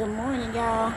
Good morning, y'all.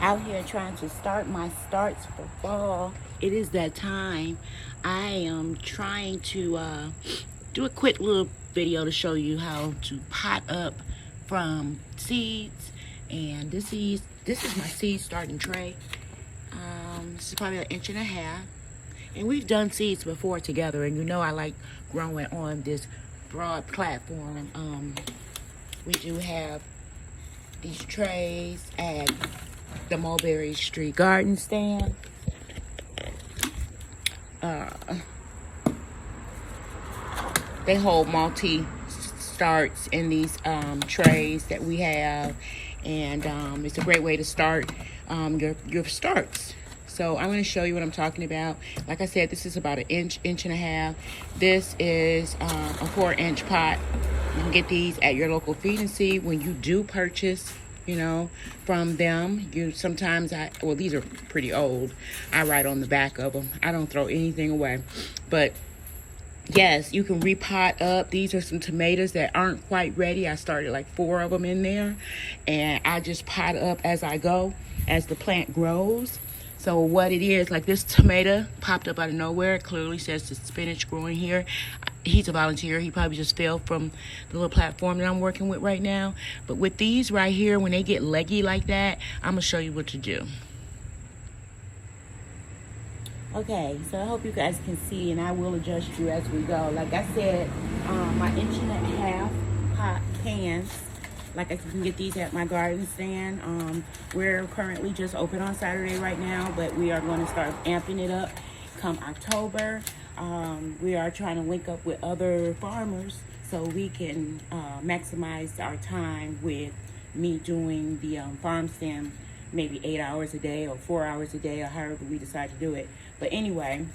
Out here trying to start my starts for fall. It is that time. I am trying to do a quick little video to show you how to pot up from seeds. And this is my seed starting tray. This is probably 1.5 inches. And we've done seeds before together, and you know I like growing on this broad platform. We do have these trays at the Mulberry Street garden stand. They hold multi-starts in these trays that we have, and it's a great way to start your starts. So I'm going to show you what I'm talking about. Like I said, this is about 1.5 inches. This is a 4-inch pot. You can get these at your local feed and seed. When you do purchase, from them, well, these are pretty old. I write on the back of them. I don't throw anything away. But yes, you can repot up. These are some tomatoes that aren't quite ready. I started like 4 of them in there, and I just pot up as I go, as the plant grows. So what it is, like this tomato popped up out of nowhere. It clearly says the spinach growing here. He's a volunteer. He probably just fell from the little platform that I'm working with right now. But with these right here, when they get leggy like that, I'm going to show you what to do. Okay, so I hope you guys can see, and I will adjust you as we go. Like I said, my 1.5 inch pot cans. Like you can get these at my garden stand. We're currently just open on Saturday right now, but we are going to start amping it up come October. We are trying to link up with other farmers so we can maximize our time with me doing the farm stand maybe 8 hours a day or 4 hours a day or however we decide to do it. But anyway,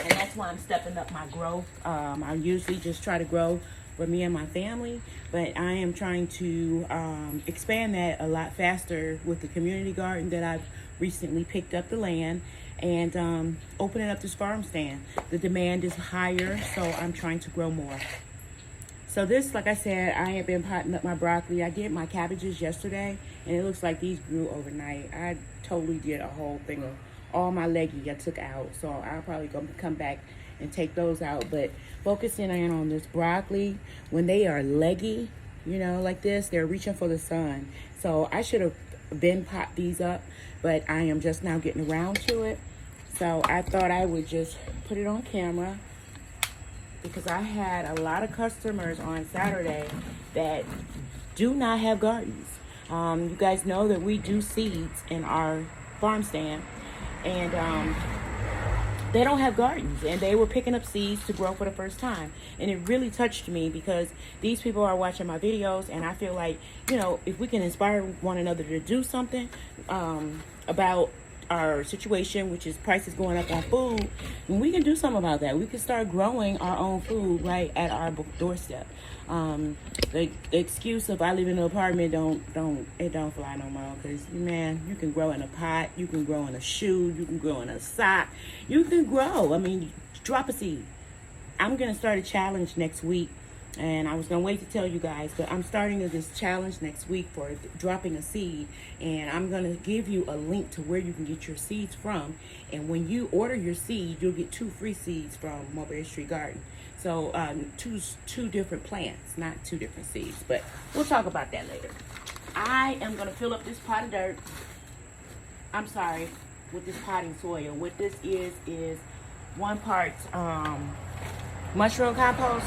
and that's why I'm stepping up my growth. I usually just try to grow for me and my family, but I am trying to expand that a lot faster with the community garden that I've recently picked up the land and opening up this farm stand. The demand is higher, so I'm trying to grow more. So this, like I said, I have been potting up my broccoli. I did my cabbages yesterday, and it looks like these grew overnight. I totally did a whole thing of all my leggy I took out, so I'll probably go come back and take those out. But focusing in on this broccoli, when they are leggy, like this, they're reaching for the sun. So I should have been pot these up, but I am just now getting around to it. So I thought I would just put it on camera because I had a lot of customers on Saturday that do not have gardens. You guys know that we do seeds in our farm stand, and they don't have gardens, and they were picking up seeds to grow for the first time. And it really touched me because these people are watching my videos, and I feel like, if we can inspire one another to do something about our situation, which is prices going up on food, and we can do something about that. We can start growing our own food right at our doorstep. The excuse of I live in an apartment don't fly no more, because man, you can grow in a pot, you can grow in a shoe, you can grow in a sock, you can grow. I mean, drop a seed. I'm gonna start a challenge next week, and I was gonna wait to tell you guys, but I'm starting this challenge next week for dropping a seed, and I'm gonna give you a link to where you can get your seeds from. And when you order your seed, you'll get 2 free seeds from Mulberry Street Garden. So two different plants, not 2 different seeds, but we'll talk about that later. I am gonna fill up this pot of dirt. I'm sorry, with this potting soil. What this is 1 part mushroom compost,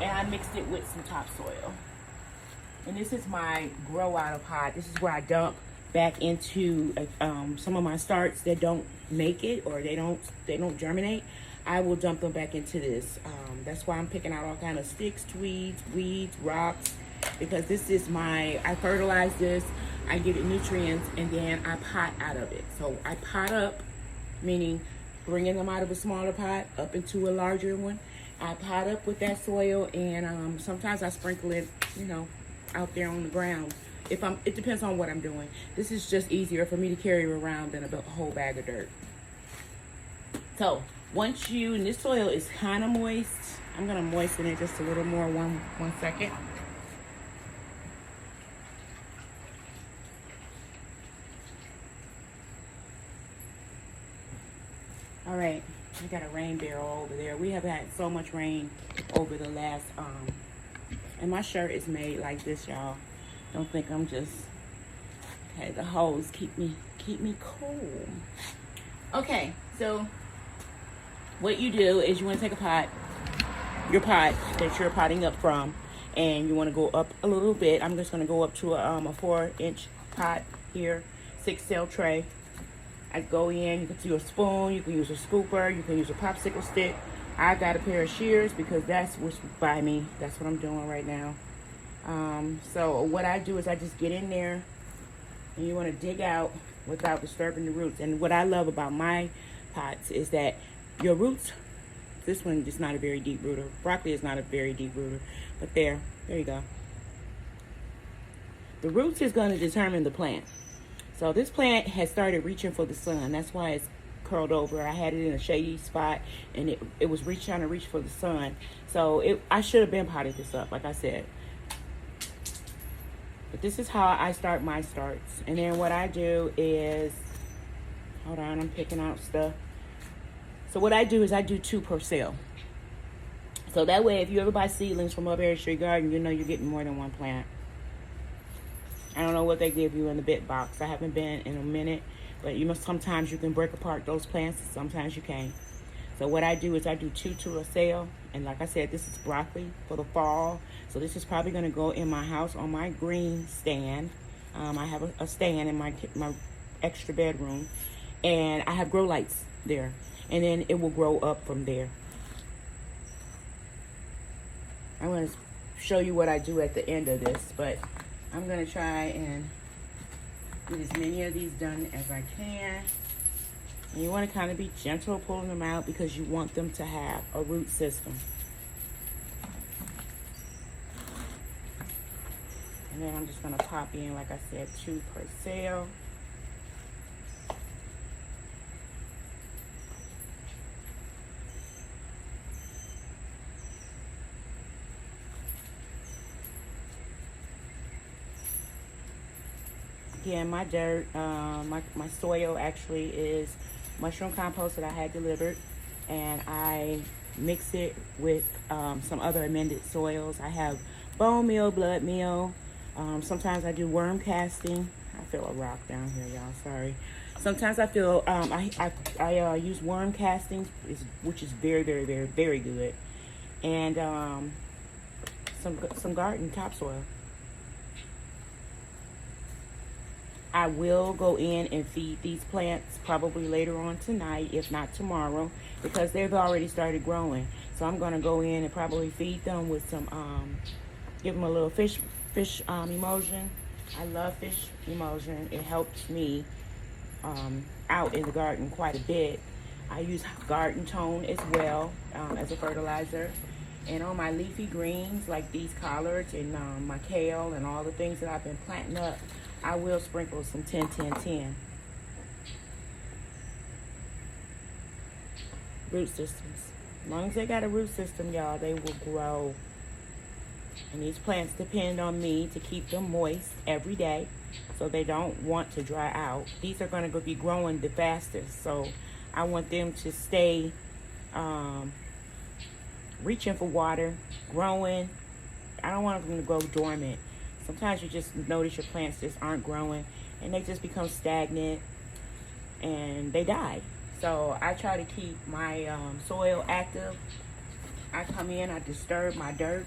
and I mixed it with some topsoil. And this is my grow out of pot. This is where I dump back into some of my starts that don't make it, or they don't germinate. I will dump them back into this. That's why I'm picking out all kind of sticks, weeds, rocks, because this is I fertilize this, I give it nutrients, and then I pot out of it. So I pot up, meaning bringing them out of a smaller pot up into a larger one. I pot up with that soil, and sometimes I sprinkle it, out there on the ground. It depends on what I'm doing. This is just easier for me to carry around than a whole bag of dirt. So and this soil is kind of moist, I'm gonna moisten it just a little more. One second. got a rain barrel over there. We have had so much rain over the last, and my shirt is made like this, y'all. Don't think I'm just, okay, the hose keep me cool. Okay, so what you do is you want to take a pot, your pot that you're potting up from, and you want to go up a little bit. I'm just going to go up to a 4-inch pot here, 6-cell tray. I go in, you can use a spoon, you can use a scooper, you can use a popsicle stick. I got a pair of shears because that's what's by me. That's what I'm doing right now. So what I do is I just get in there, and you want to dig out without disturbing the roots. And what I love about my pots is that your roots, this one is not a very deep rooter. Broccoli is not a very deep rooter, but there you go. The roots is going to determine the plant. So this plant has started reaching for the sun. That's why it's curled over. I had it in a shady spot, and it was trying to reach for the sun. So I should have been potted this up, like I said. But this is how I start my starts. And then what I do is, hold on, I'm picking out stuff. So what I do is I do 2 per sale. So that way, if you ever buy seedlings from Mulberry Street Garden, you know you're getting more than one plant. I don't know what they give you in the bit box. I haven't been in a minute, but sometimes you can break apart those plants, and sometimes you can't. So what I do is I do 2 to a sale, and like I said, this is broccoli for the fall. So this is probably going to go in my house on my green stand. I have a stand in my extra bedroom, and I have grow lights there, and then it will grow up from there. I'm going to show you what I do at the end of this, but I'm going to try and get as many of these done as I can. And you want to kind of be gentle pulling them out because you want them to have a root system. And then I'm just going to pop in, like I said, 2 per sale. Again, my dirt, my soil actually is mushroom compost that I had delivered, and I mix it with some other amended soils. I have bone meal, blood meal. Sometimes I do worm casting. I feel a rock down here, y'all. Sorry. Sometimes I feel I use worm casting, which is very, very, very, very good, and some garden topsoil. I will go in and feed these plants probably later on tonight, if not tomorrow, because they've already started growing. So I'm going to go in and probably feed them with some, give them a little fish emulsion. I love fish emulsion. It helps me out in the garden quite a bit. I use garden tone as well as a fertilizer. And on my leafy greens, like these collards and my kale and all the things that I've been planting up, I will sprinkle some 10-10-10. Root systems. As long as they got a root system, y'all, they will grow. And these plants depend on me to keep them moist every day so they don't want to dry out. These are going to be growing the fastest, so I want them to stay reaching for water, growing. I don't want them to go dormant. Sometimes you just notice your plants just aren't growing and they just become stagnant and they die. So I try to keep my soil active. I come in, I disturb my dirt.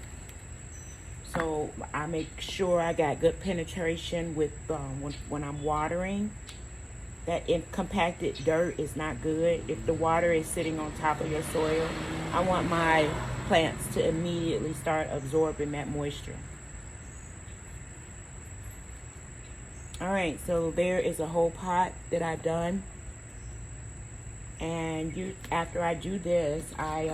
So I make sure I got good penetration with when I'm watering. That compacted dirt is not good. If the water is sitting on top of your soil, I want my plants to immediately start absorbing that moisture. All right, so there is a whole pot that I've done. And after I do this, I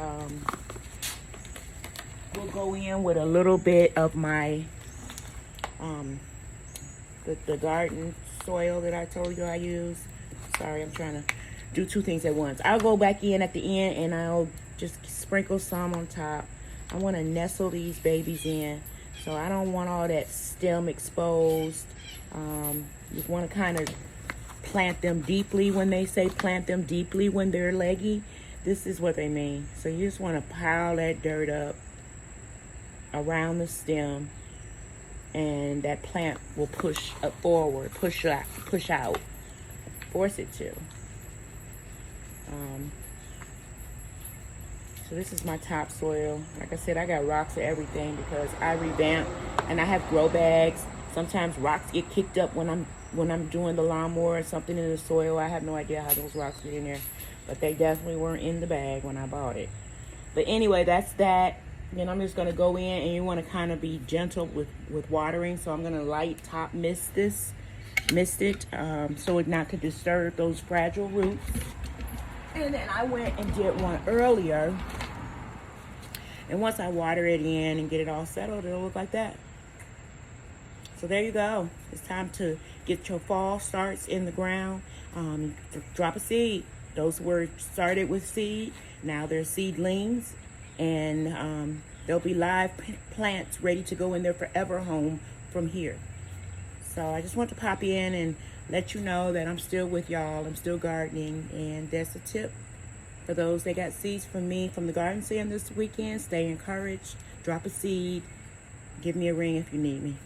will go in with a little bit of my the garden soil that I told you I use. Sorry, I'm trying to do 2 things at once. I'll go back in at the end and I'll just sprinkle some on top. I want to nestle these babies in, so I don't want all that stem exposed. You want to kind of plant them deeply. When they say plant them deeply when they're leggy, this is what they mean. So you just want to pile that dirt up around the stem, and that plant will push up forward, push out, force it to. So this is my topsoil. Like I said, I got rocks and everything because I revamp, and I have grow bags. Sometimes rocks get kicked up when I'm doing the lawnmower or something in the soil. I have no idea how those rocks get in there, but they definitely weren't in the bag when I bought it. But anyway, that's that. Then I'm just gonna go in, and you want to kind of be gentle with watering. So I'm gonna light top mist it, so it not to disturb those fragile roots. And then I went and did one earlier. And once I water it in and get it all settled, it'll look like that. So there you go. It's time to get your fall starts in the ground. Drop a seed. Those were started with seed. Now they're seedlings. And there'll be live plants ready to go in their forever home from here. So I just want to pop in and let you know that I'm still with y'all. I'm still gardening, and that's a tip for those that got seeds from me from the garden stand this weekend. Stay encouraged. Drop a seed. Give me a ring if you need me.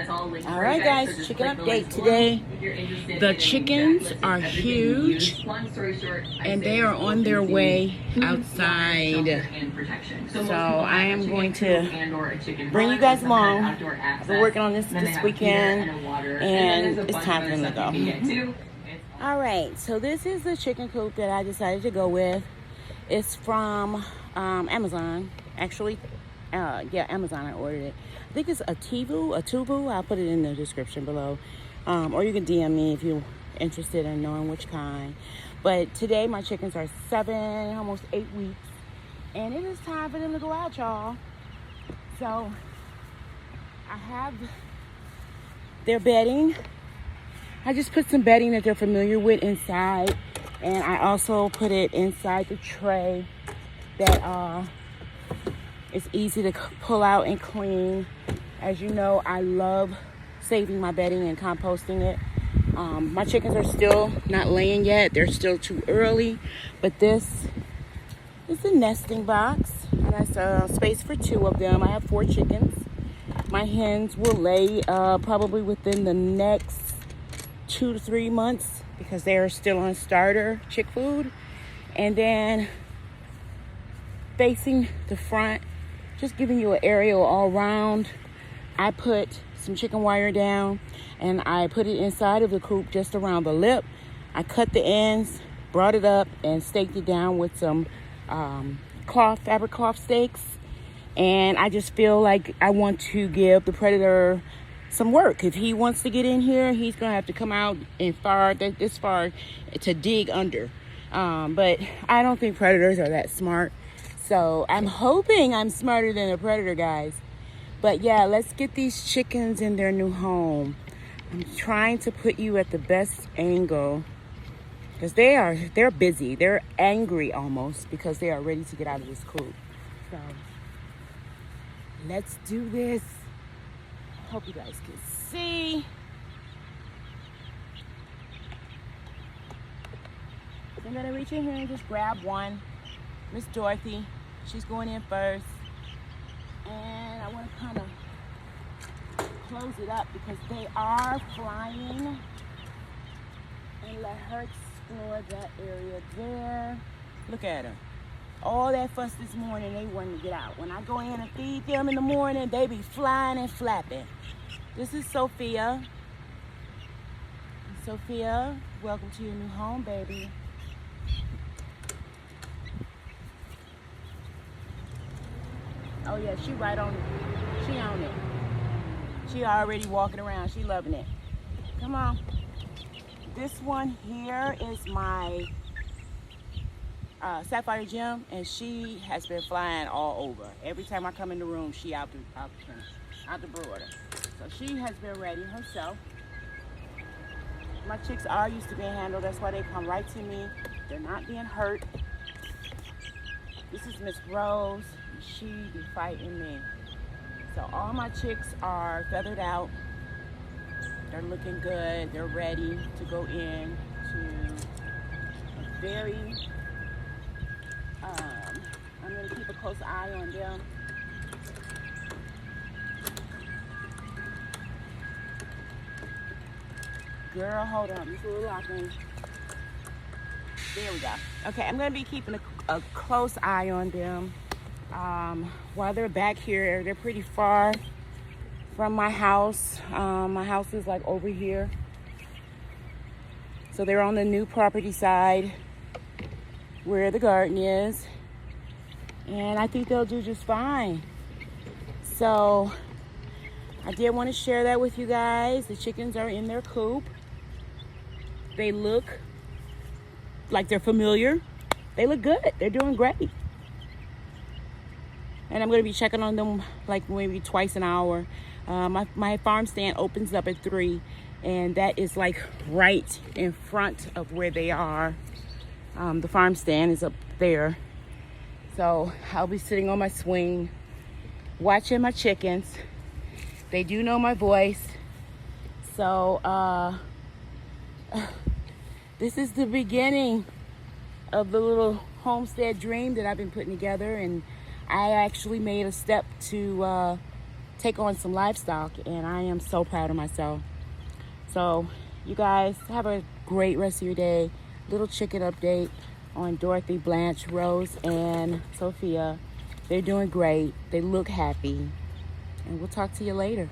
All right, guys, chicken update today. The chickens are huge, and they are on their way outside. So I am going to bring you guys along. I've been working on this weekend, and it's time for them to go. All right, so this is the chicken coop that I decided to go with. It's from Amazon, actually. Amazon, I ordered it. I think it's a tubu. I'll put it in the description below. Or you can DM me if you're interested in knowing which kind. But today my chickens are 7, almost 8 weeks. And it is time for them to go out, y'all. So I have their bedding. I just put some bedding that they're familiar with inside. And I also put it inside the tray that it's easy to pull out and clean. As you know, I love saving my bedding and composting it. My chickens are still not laying yet. They're still too early. But this is the nesting box. And that's space for 2 of them. I have 4 chickens. My hens will lay probably within the next 2 to 3 months because they are still on starter chick food. And then facing the front, just giving you an aerial all around, I put some chicken wire down and I put it inside of the coop just around the lip. I cut the ends, brought it up, and staked it down with some fabric cloth stakes. And I just feel like I want to give the predator some work. If he wants to get in here, he's gonna have to come out and this far to dig under. But I don't think predators are that smart. So I'm hoping I'm smarter than a predator, guys. But yeah, let's get these chickens in their new home. I'm trying to put you at the best angle because they're busy. They're angry almost because they are ready to get out of this coop. So let's do this. Hope you guys can see. I'm gonna reach in here and just grab one. Miss Dorothy. She's going in first, and I want to kind of close it up because they are flying, and let her explore that area there. Look at her. All that fuss this morning, they wanted to get out. When I go in and feed them in the morning, they be flying and flapping. This is Sophia. Sophia, welcome to your new home, baby. Oh yeah, she right on it. She on it. She already walking around. She loving it. Come on. This one here is my Sapphire Gem, and she has been flying all over. Every time I come in the room, she out the broader. So she has been ready herself. My chicks are used to being handled. That's why they come right to me. They're not being hurt. This is Miss Rose. She be fighting me. So all my chicks are feathered out. They're looking good. They're ready to go in to a very, I'm going to keep a close eye on them. Girl, hold on. This little locking. There we go. Okay, I'm going to be keeping a close eye on them. While they're back here, they're pretty far from my house. My house is like over here. So they're on the new property side where the garden is. And I think they'll do just fine. So I did want to share that with you guys. The chickens are in their coop. They look like they're familiar. They look good. They're doing great. And I'm going to be checking on them like maybe twice an hour. My farm stand opens up at 3, and that is like right in front of where they are. The farm stand is up there. So I'll be sitting on my swing, watching my chickens. They do know my voice. So this is the beginning of the little homestead dream that I've been putting together, and I actually made a step to take on some livestock, and I am so proud of myself. So you guys have a great rest of your day. Little chicken update on Dorothy, Blanche, Rose, and Sophia. They're doing great. They look happy, and we'll talk to you later.